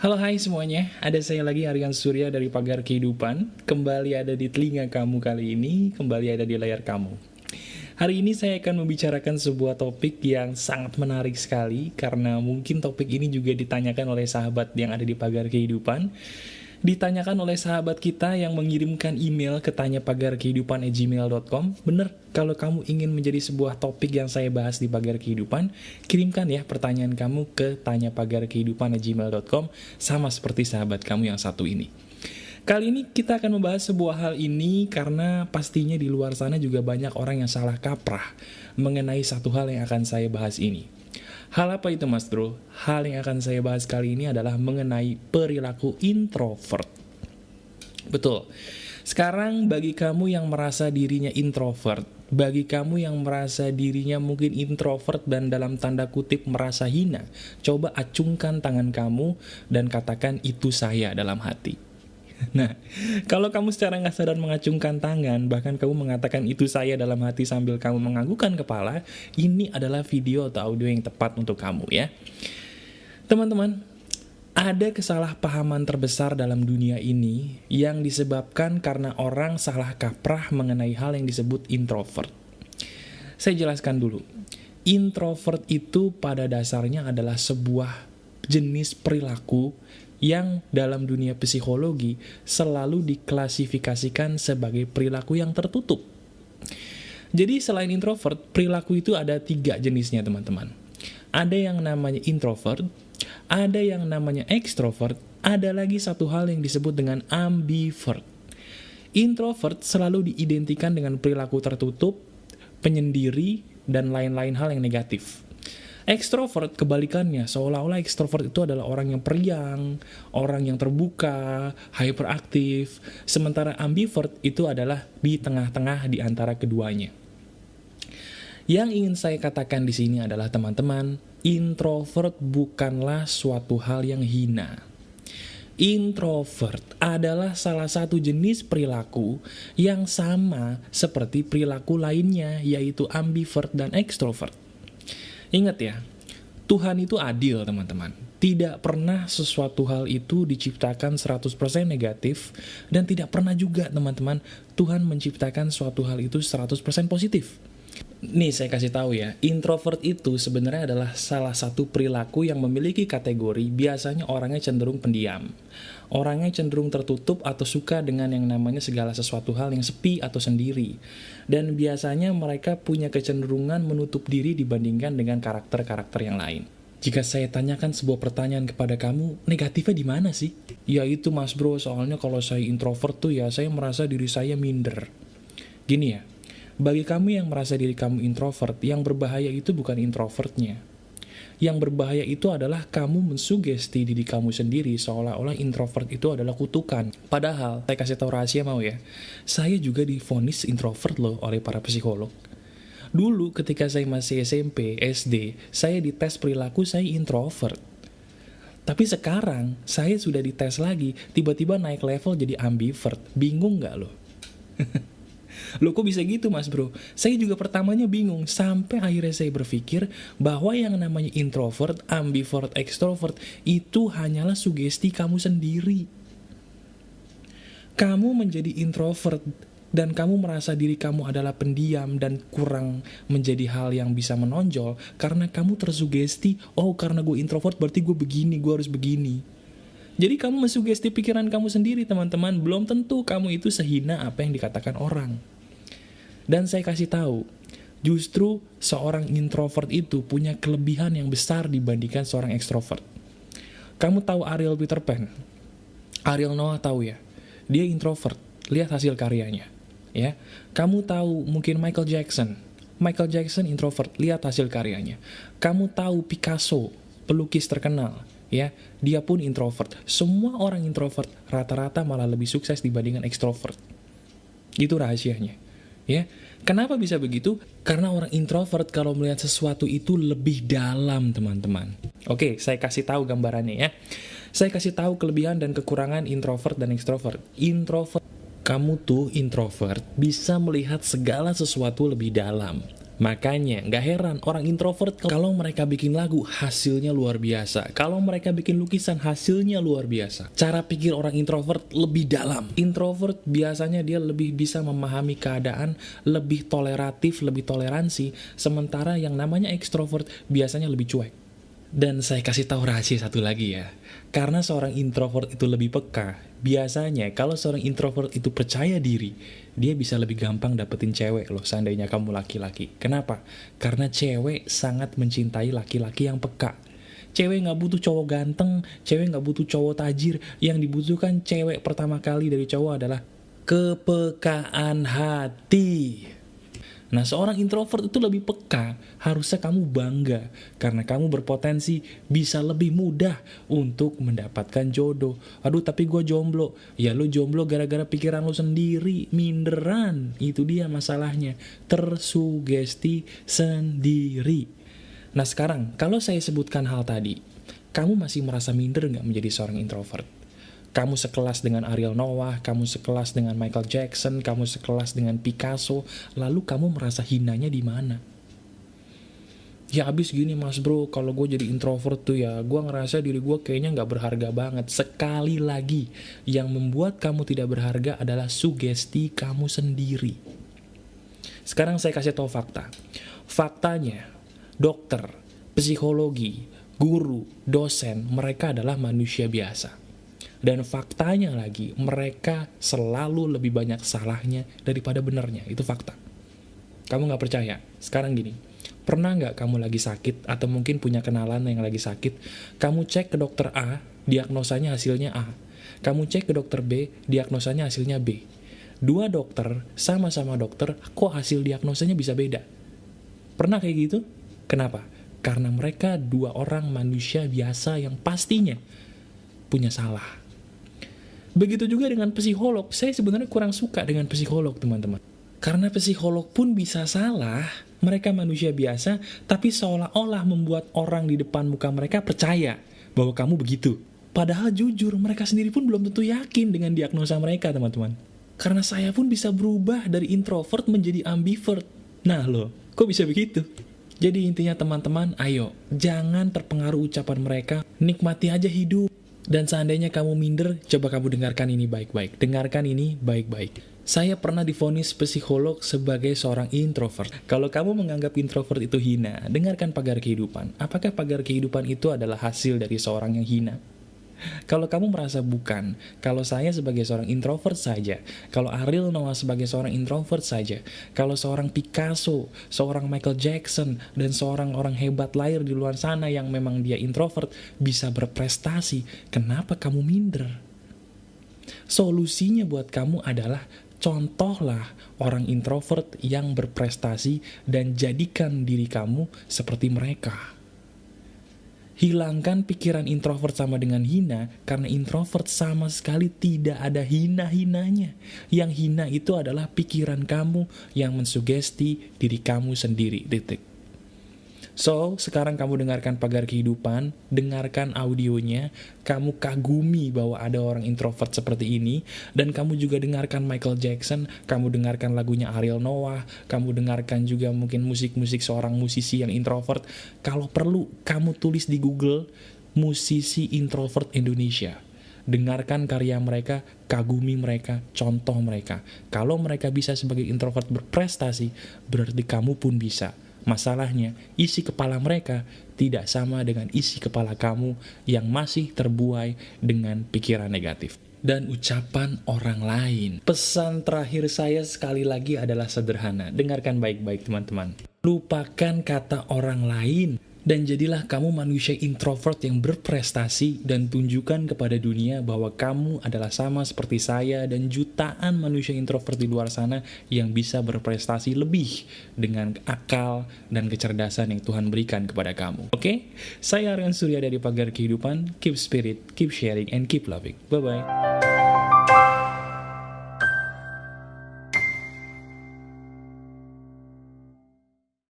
Halo hai semuanya, ada saya lagi Aryan Surya dari Pagar Kehidupan. Kembali ada di telinga kamu kali ini, kembali ada di layar kamu. Hari ini saya akan membicarakan sebuah topik yang sangat menarik sekali, karena mungkin topik ini juga ditanyakan oleh sahabat yang ada di Pagar Kehidupan. Ditanyakan oleh sahabat kita yang mengirimkan email ke tanyapagarkehidupan@gmail.com. Bener, kalau kamu ingin menjadi sebuah topik yang saya bahas di Pagar Kehidupan, kirimkan ya pertanyaan kamu ke tanyapagarkehidupan@gmail.com, sama seperti sahabat kamu yang satu ini. Kali ini kita akan membahas sebuah hal ini karena pastinya di luar sana juga banyak orang yang salah kaprah mengenai satu hal yang akan saya bahas ini. Hal apa itu Mas Bro? Hal yang akan saya bahas kali ini adalah mengenai perilaku introvert. Betul. Sekarang bagi kamu yang merasa dirinya introvert, bagi kamu yang merasa dirinya mungkin introvert dan dalam tanda kutip merasa hina, coba acungkan tangan kamu dan katakan itu saya dalam hati. Nah, kalau kamu secara nggak sadar mengacungkan tangan, bahkan kamu mengatakan itu saya dalam hati sambil kamu menganggukkan kepala, ini adalah video atau audio yang tepat untuk kamu ya. Teman-teman, ada kesalahpahaman terbesar dalam dunia ini yang disebabkan karena orang salah kaprah mengenai hal yang disebut introvert. Saya jelaskan dulu. Introvert itu pada dasarnya adalah sebuah jenis perilaku yang dalam dunia psikologi selalu diklasifikasikan sebagai perilaku yang tertutup. Jadi selain introvert, perilaku itu ada 3 jenisnya teman-teman. Ada yang namanya introvert, ada yang namanya extrovert, ada lagi satu hal yang disebut dengan ambivert. Introvert selalu diidentikan dengan perilaku tertutup, penyendiri, dan lain-lain hal yang negatif. Extrovert kebalikannya, seolah-olah extrovert itu adalah orang yang periang, orang yang terbuka, hyperaktif, sementara ambivert itu adalah di tengah-tengah di antara keduanya. Yang ingin saya katakan di sini adalah teman-teman, introvert bukanlah suatu hal yang hina. Introvert adalah salah satu jenis perilaku yang sama seperti perilaku lainnya, yaitu ambivert dan extrovert. Ingat ya, Tuhan itu adil teman-teman. Tidak pernah sesuatu hal itu diciptakan 100% negatif, dan tidak pernah juga teman-teman Tuhan menciptakan suatu hal itu 100% positif. Nih saya kasih tahu ya, introvert itu sebenarnya adalah salah satu perilaku yang memiliki kategori biasanya orangnya cenderung pendiam. Orangnya cenderung tertutup atau suka dengan yang namanya segala sesuatu hal yang sepi atau sendiri. Dan biasanya mereka punya kecenderungan menutup diri dibandingkan dengan karakter-karakter yang lain. Jika saya tanyakan sebuah pertanyaan kepada kamu, negatifnya di mana sih? Ya itu Mas Bro, soalnya kalau saya introvert tuh ya saya merasa diri saya minder. Gini ya, bagi kamu yang merasa diri kamu introvert, yang berbahaya itu bukan introvertnya. Yang berbahaya itu adalah kamu mensugesti diri kamu sendiri seolah-olah introvert itu adalah kutukan. Padahal, saya kasih tahu rahasia mau ya, saya juga divonis introvert loh oleh para psikolog. Dulu ketika saya masih SMP, SD, saya dites perilaku saya introvert. Tapi sekarang, saya sudah dites lagi, tiba-tiba naik level jadi ambivert. Bingung gak loh? Loh kok bisa gitu Mas Bro? Saya juga pertamanya bingung, sampai akhirnya saya berpikir bahwa yang namanya introvert, ambivert, extrovert itu hanyalah sugesti kamu sendiri. Kamu menjadi introvert dan kamu merasa diri kamu adalah pendiam dan kurang menjadi hal yang bisa menonjol karena kamu tersugesti, oh karena gue introvert berarti gue begini, gue harus begini. Jadi kamu mensugesti pikiran kamu sendiri teman-teman, belum tentu kamu itu sehina apa yang dikatakan orang. Dan saya kasih tahu, justru seorang introvert itu punya kelebihan yang besar dibandingkan seorang ekstrovert. Kamu tahu Ariel Peter Pan? Ariel Noah tahu ya? Dia introvert, lihat hasil karyanya. Ya, kamu tahu mungkin Michael Jackson? Michael Jackson introvert, lihat hasil karyanya. Kamu tahu Picasso, pelukis terkenal? Ya, dia pun introvert. Semua orang introvert rata-rata malah lebih sukses dibandingkan ekstrovert. Itu rahasianya. Ya, kenapa bisa begitu? Karena orang introvert kalau melihat sesuatu itu lebih dalam, teman-teman. Oke, saya kasih tahu gambarannya ya. Saya kasih tahu kelebihan dan kekurangan introvert dan ekstrovert. Introvert, kamu tuh introvert bisa melihat segala sesuatu lebih dalam. Makanya gak heran orang introvert kalau mereka bikin lagu hasilnya luar biasa. Kalau mereka bikin lukisan hasilnya luar biasa. Cara pikir orang introvert lebih dalam. Introvert biasanya dia lebih bisa memahami keadaan, lebih toleratif, lebih toleransi. Sementara yang namanya ekstrovert biasanya lebih cuek. Dan saya kasih tahu rahasia satu lagi ya. Karena seorang introvert itu lebih peka, biasanya kalau seorang introvert itu percaya diri, dia bisa lebih gampang dapetin cewek loh seandainya kamu laki-laki. Kenapa? Karena cewek sangat mencintai laki-laki yang peka. Cewek gak butuh cowok ganteng, cewek gak butuh cowok tajir. Yang dibutuhkan cewek pertama kali dari cowok adalah kepekaan hati. Nah, seorang introvert itu lebih peka, harusnya kamu bangga, karena kamu berpotensi bisa lebih mudah untuk mendapatkan jodoh. Aduh, tapi gue jomblo. Ya, lu jomblo gara-gara pikiran lu sendiri, minderan. Itu dia masalahnya, tersugesti sendiri. Nah, sekarang, kalau saya sebutkan hal tadi, kamu masih merasa minder gak menjadi seorang introvert? Kamu sekelas dengan Ariel Noah, kamu sekelas dengan Michael Jackson, kamu sekelas dengan Picasso, lalu kamu merasa hinanya di mana? Ya abis gini mas bro, kalau gue jadi introvert tuh ya, gue ngerasa diri gue kayaknya gak berharga banget. Sekali lagi, yang membuat kamu tidak berharga adalah sugesti kamu sendiri. Sekarang saya kasih tahu fakta. Faktanya, dokter, psikologi, guru, dosen, mereka adalah manusia biasa. Dan faktanya lagi, mereka selalu lebih banyak salahnya daripada benernya. Itu fakta. Kamu gak percaya? Sekarang gini, pernah gak kamu lagi sakit, atau mungkin punya kenalan yang lagi sakit, kamu cek ke dokter A, diagnosanya hasilnya A. Kamu cek ke dokter B, diagnosanya hasilnya B. Dua dokter, sama-sama dokter, kok hasil diagnosanya bisa beda? Pernah kayak gitu? Kenapa? Karena mereka dua orang manusia biasa yang pastinya punya salah. Begitu juga dengan psikolog. Saya sebenarnya kurang suka dengan psikolog, teman-teman. Karena psikolog pun bisa salah. Mereka manusia biasa, tapi seolah-olah membuat orang di depan muka mereka percaya bahwa kamu begitu. Padahal jujur, mereka sendiri pun belum tentu yakin dengan diagnosa mereka, teman-teman. Karena saya pun bisa berubah dari introvert menjadi ambivert. Nah loh, kok bisa begitu? Jadi intinya teman-teman, ayo, jangan terpengaruh ucapan mereka, nikmati aja hidup. Dan seandainya kamu minder, coba kamu dengarkan ini baik-baik. Dengarkan ini baik-baik. Saya pernah divonis psikolog sebagai seorang introvert. Kalau kamu menganggap introvert itu hina, dengarkan pagar kehidupan. Apakah pagar kehidupan itu adalah hasil dari seorang yang hina? Kalau kamu merasa bukan, kalau saya sebagai seorang introvert saja, kalau Ariel Noah sebagai seorang introvert saja, kalau seorang Picasso, seorang Michael Jackson, dan seorang orang hebat lain di luar sana yang memang dia introvert bisa berprestasi, kenapa kamu minder? Solusinya buat kamu adalah contohlah orang introvert yang berprestasi dan jadikan diri kamu seperti mereka. Hilangkan pikiran introvert sama dengan hina, karena introvert sama sekali tidak ada hina-hinanya. Yang hina itu adalah pikiran kamu yang mensugesti diri kamu sendiri, titik. So, sekarang kamu dengarkan pagar kehidupan, dengarkan audionya, kamu kagumi bahwa ada orang introvert seperti ini, dan kamu juga dengarkan Michael Jackson, kamu dengarkan lagunya Ariel Noah, kamu dengarkan juga mungkin musik-musik seorang musisi yang introvert. Kalau perlu, kamu tulis di Google, musisi introvert Indonesia. Dengarkan karya mereka, kagumi mereka, contoh mereka. Kalau mereka bisa sebagai introvert berprestasi, berarti kamu pun bisa. Masalahnya, isi kepala mereka tidak sama dengan isi kepala kamu yang masih terbuai dengan pikiran negatif dan ucapan orang lain. Pesan terakhir saya sekali lagi adalah sederhana. Dengarkan baik-baik teman-teman. Lupakan kata orang lain dan jadilah kamu manusia introvert yang berprestasi dan tunjukkan kepada dunia bahwa kamu adalah sama seperti saya dan jutaan manusia introvert di luar sana yang bisa berprestasi lebih dengan akal dan kecerdasan yang Tuhan berikan kepada kamu. Oke? Saya Aryan Surya dari Pagar Kehidupan. Keep spirit, keep sharing, and keep loving. Bye-bye.